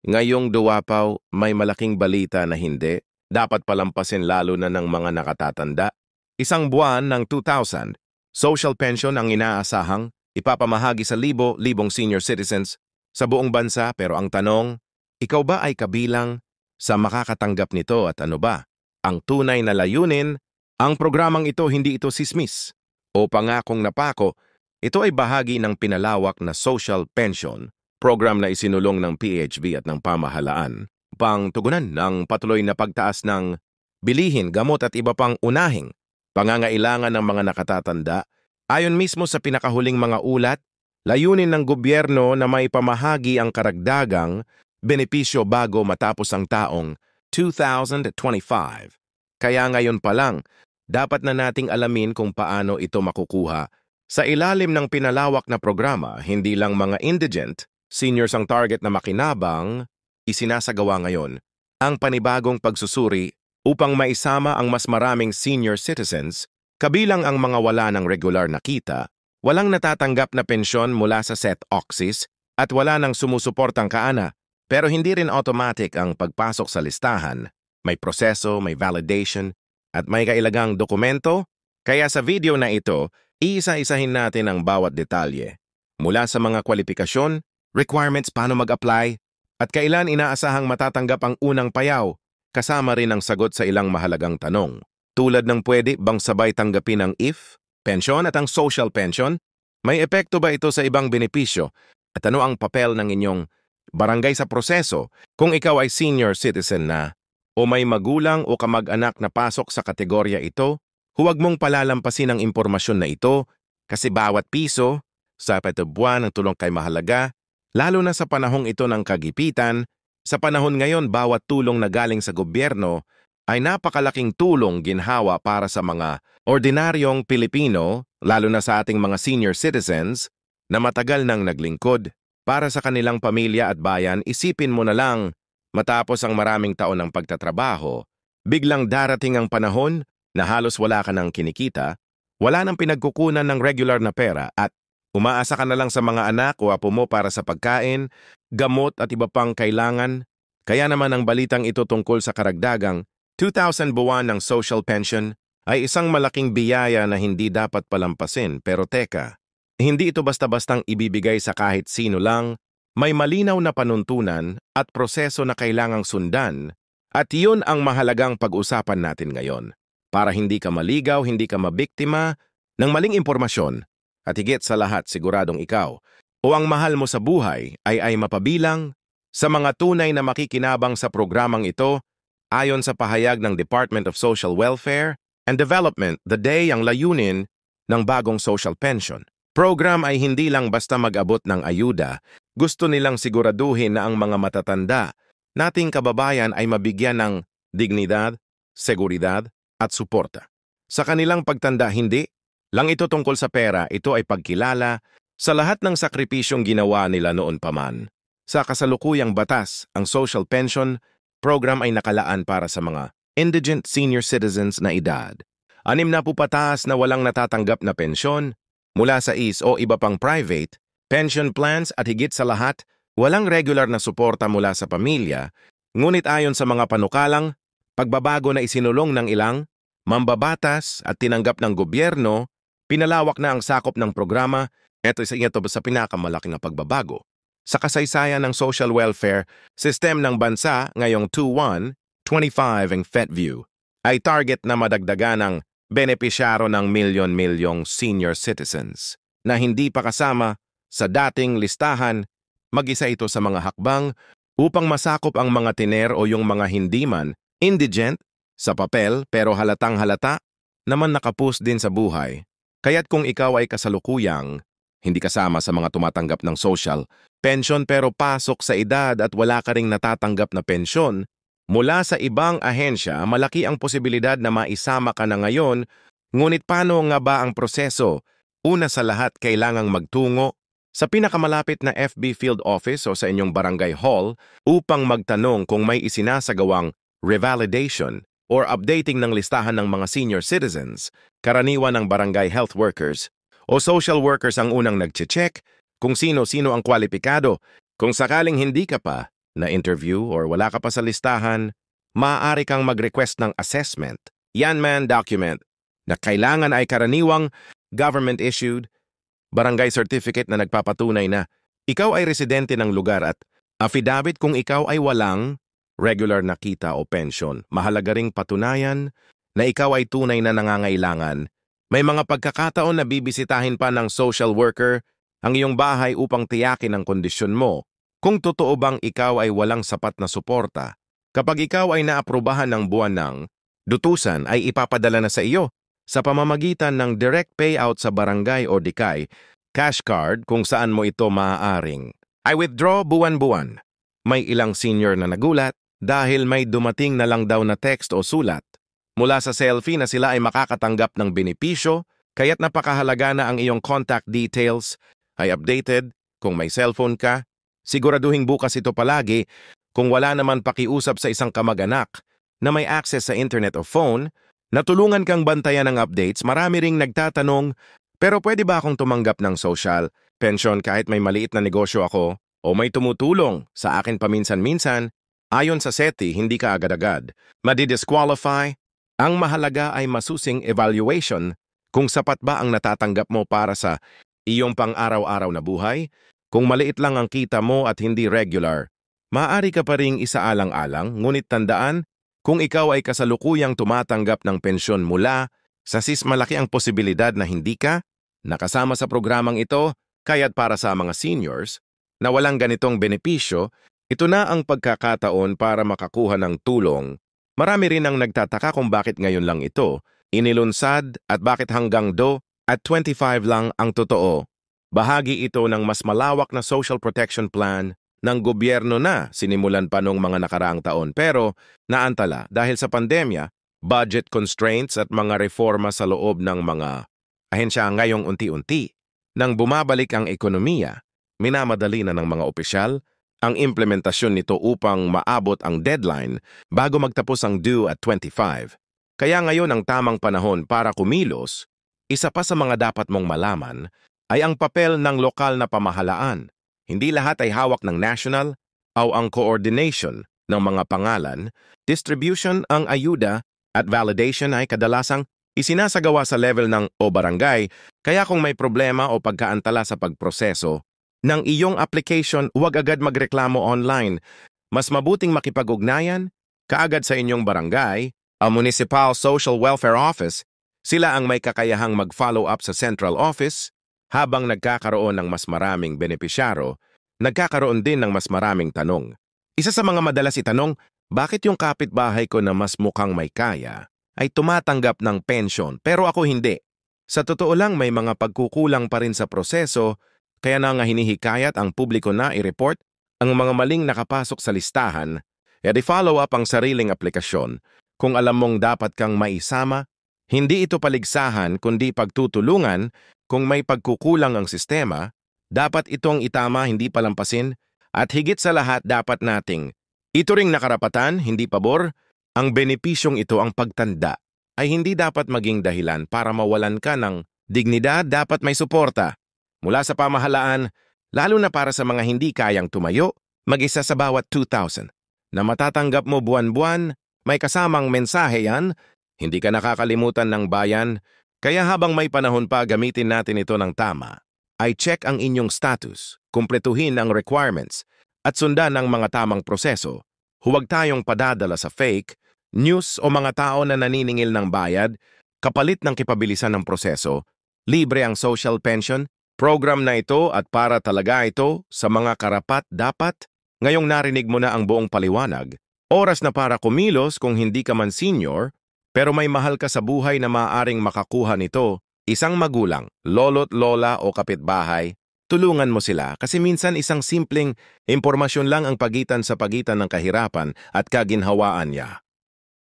Ngayong duwapaw, may malaking balita na hindi, dapat palampasin lalo na ng mga nakatatanda. Isang buwan ng 2,000, social pension ang inaasahang ipapamahagi sa libo-libong senior citizens sa buong bansa, pero ang tanong, ikaw ba ay kabilang sa makakatanggap nito at ano ba? Ang tunay na layunin, ang programang ito hindi ito sismis o pangakong napako, ito ay bahagi ng pinalawak na social pension program na isinulong ng PHV at ng pamahalaan upang tugunan ng patuloy na pagtaas ng bilihin, gamot at iba pang unahing pangangailangan ng mga nakatatanda. Ayon mismo sa pinakahuling mga ulat, layunin ng gobyerno na may pamahagi ang karagdagang benepisyo bago matapos ang taong 2025. Kaya ngayon pa lang, dapat na nating alamin kung paano ito makukuha. Sa ilalim ng pinalawak na programa, hindi lang mga indigent, seniors ang target na makinabang, isinasagawa ngayon ang panibagong pagsusuri upang maisama ang mas maraming senior citizens, kabilang ang mga wala ng regular na kita, walang natatanggap na pensyon mula sa SET-OXIS at wala ng sumusuportang kaana, pero hindi rin automatic ang pagpasok sa listahan. May proseso, may validation, at may kailagang dokumento. Kaya sa video na ito, iisa-isahin natin ang bawat detalye. Mula sa mga kwalifikasyon, requirements paano mag-apply, at kailan inaasahang matatanggap ang unang payaw, kasama rin ang sagot sa ilang mahalagang tanong. Tulad ng pwede bang sabay tanggapin ang IF, pension at ang social pension? May epekto ba ito sa ibang benepisyo? At ano ang papel ng inyong barangay sa proseso kung ikaw ay senior citizen na o may magulang o kamag-anak na pasok sa kategorya ito? Huwag mong palalampasin ang impormasyon na ito kasi bawat piso sa buwan ng tulong kay mahalaga, lalo na sa panahong ito ng kagipitan. Sa panahon ngayon, bawat tulong na galing sa gobyerno ay napakalaking tulong ginhawa para sa mga ordinaryong Pilipino, lalo na sa ating mga senior citizens na matagal nang naglingkod para sa kanilang pamilya at bayan. Isipin mo na lang, matapos ang maraming taon ng pagtatrabaho, biglang darating ang panahon na halos wala ka ng kinikita, wala nang pinagkukunan ng regular na pera at umaasa ka na lang sa mga anak o apo mo para sa pagkain, gamot at iba pang kailangan. Kaya naman ang balitang ito tungkol sa karagdagang 2,000 buwan ng social pension ay isang malaking biyaya na hindi dapat palampasin. Pero teka, hindi ito basta-bastang ibibigay sa kahit sino lang. May malinaw na panuntunan at proseso na kailangang sundan, at iyon ang mahalagang pag-usapan natin ngayon. Para hindi ka maligaw, hindi ka mabiktima ng maling impormasyon, at higit sa lahat siguradong ikaw o ang mahal mo sa buhay ay mapabilang sa mga tunay na makikinabang sa programang ito. Ayon sa pahayag ng Department of Social Welfare and Development, the day ang layunin ng bagong social pension program ay hindi lang basta mag-abot ng ayuda. Gusto nilang siguraduhin na ang mga matatanda nating kababayan ay mabigyan ng dignidad, seguridad at suporta. Sa kanilang pagtanda, hindi lang ito tungkol sa pera, ito ay pagkilala sa lahat ng sakripisyong ginawa nila noon pa man. Sa kasalukuyang batas, ang social pension program ay nakalaan para sa mga indigent senior citizens na edad 60 pataas na walang natatanggap na pensyon mula sa IS o iba pang private pension plans, at higit sa lahat, walang regular na suporta mula sa pamilya. Ngunit ayon sa mga panukalang pagbabago na isinulong ng ilang mambabatas at tinanggap ng gobyerno, pinalawak na ang sakop ng programa. Ito sa pinakamalaking na pagbabago sa kasaysayan ng social welfare system ng bansa ngayong 2/1/25 ang FETView ay target na madagdagan ng benepisyaro ng milyon-milyong senior citizens na hindi pa kasama sa dating listahan. Mag-isa ito sa mga hakbang upang masakop ang mga tiner o yung mga hindi man indigent sa papel pero halatang halata naman nakapus din sa buhay. Kaya't kung ikaw ay kasalukuyang hindi kasama sa mga tumatanggap ng social pension pero pasok sa edad at wala ka ring natatanggap na pensyon mula sa ibang ahensya, malaki ang posibilidad na maisama ka na ngayon. Ngunit paano nga ba ang proseso? Una sa lahat, kailangang magtungo sa pinakamalapit na FB field office o sa inyong barangay hall upang magtanong kung may isinasagawang revalidation or updating ng listahan ng mga senior citizens. Karaniwan ng barangay health workers o social workers ang unang nagche-check kung sino-sino ang kwalipikado. Kung sakaling hindi ka pa na interview or wala ka pa sa listahan, maaari kang mag-request ng assessment. Yan man document na kailangan ay karaniwang government-issued barangay certificate na nagpapatunay na ikaw ay residente ng lugar at affidavit kung ikaw ay walang regular na kita o pensyon. Mahalaga ring patunayan na ikaw ay tunay na nangangailangan. May mga pagkakataon na bibisitahin pa ng social worker ang iyong bahay upang tiyakin ang kondisyon mo. Kung totoo bang ikaw ay walang sapat na suporta, kapag ikaw ay naaprubahan ng buwan ng dutusan ay ipapadala na sa iyo sa pamamagitan ng direct payout sa barangay o dikay, cash card kung saan mo ito maaaring. I withdraw buwan-buwan. May ilang senior na nagulat dahil may dumating na lang daw na text o sulat mula sa selfie na sila ay makakatanggap ng benepisyo, kaya't napakahalaga na ang iyong contact details ay updated. Kung may cellphone ka, siguraduhing bukas ito palagi. Kung wala naman pakiusap sa isang kamag-anak na may access sa internet o phone, natulungan kang bantayan ng updates. Marami ring nagtatanong, pero pwede ba akong tumanggap ng social pension kahit may maliit na negosyo ako o may tumutulong sa akin paminsan-minsan? Ayon sa SETI, hindi ka agad-agad madi-disqualify. Ang mahalaga ay masusing evaluation kung sapat ba ang natatanggap mo para sa iyong pang-araw-araw na buhay. Kung maliit lang ang kita mo at hindi regular, maaari ka pa ring isaalang-alang, ngunit tandaan, kung ikaw ay kasalukuyang tumatanggap ng pensyon mula sa SIS, malaki ang posibilidad na hindi ka nakasama sa programang ito, kaya't para sa mga seniors na walang ganitong benepisyo, ito na ang pagkakataon para makakuha ng tulong. Marami rin ang nagtataka kung bakit ngayon lang ito inilunsad at bakit hanggang at 25 lang ang totoo. Bahagi ito ng mas malawak na social protection plan ng gobyerno na sinimulan pa noong mga nakaraang taon pero naantala dahil sa pandemya, budget constraints at mga reforma sa loob ng mga ahensya. Ngayong unti-unti nang bumabalik ang ekonomiya, minamadali na ng mga opisyal ang implementasyon nito upang maabot ang deadline bago magtapos ang due at 25. Kaya ngayon ang tamang panahon para kumilos. Isa pa sa mga dapat mong malaman ay ang papel ng lokal na pamahalaan. Hindi lahat ay hawak ng national o ang coordination ng mga pangalan. Distribution ang ayuda at validation ay kadalasang isinasagawa sa level ng o barangay. Kaya kung may problema o pagkaantala sa pagproseso ng iyong application, huwag agad magreklamo online. Mas mabuting makipag-ugnayan kaagad sa inyong barangay, ang Municipal Social Welfare Office. Sila ang may kakayahang mag-follow up sa Central Office. Habang nagkakaroon ng mas maraming benepisyaro, nagkakaroon din ng mas maraming tanong. Isa sa mga madalas itanong, bakit yung kapitbahay ko na mas mukhang may kaya ay tumatanggap ng pensyon pero ako hindi? Sa totoo lang may mga pagkukulang pa rin sa proseso. Kaya na nga hinihikayat ang publiko na i-report ang mga maling nakapasok sa listahan at i-follow up ang sariling aplikasyon. Kung alam mong dapat kang maisama, hindi ito paligsahan kundi pagtutulungan. Kung may pagkukulang ang sistema, dapat itong itama, hindi palampasin. At higit sa lahat, dapat nating ito ring nakarapatan, hindi pabor. Ang benepisyong ito, ang pagtanda, ay hindi dapat maging dahilan para mawalan ka ng dignidad. Dapat may suporta mula sa pamahalaan, lalo na para sa mga hindi kayang tumayo, mag-isa sa bawat 2,000 na matatanggap mo buwan-buwan. May kasamang mensahe yan, hindi ka nakakalimutan ng bayan, kaya habang may panahon pa gamitin natin ito ng tama. Ay check ang inyong status, kumpletuhin ang requirements, at sundan ang mga tamang proseso. Huwag tayong padadala sa fake news o mga tao na naniningil ng bayad, kapalit ng kipabilisan ng proseso. Libre ang social pension program na ito at para talaga ito sa mga karapat-dapat. Ngayong narinig mo na ang buong paliwanag, oras na para kumilos. Kung hindi ka man senior, pero may mahal ka sa buhay na maaaring makakuha nito, isang magulang, lolo't lola o kapitbahay, tulungan mo sila kasi minsan isang simpleng impormasyon lang ang pagitan ng kahirapan at kaginhawaan niya.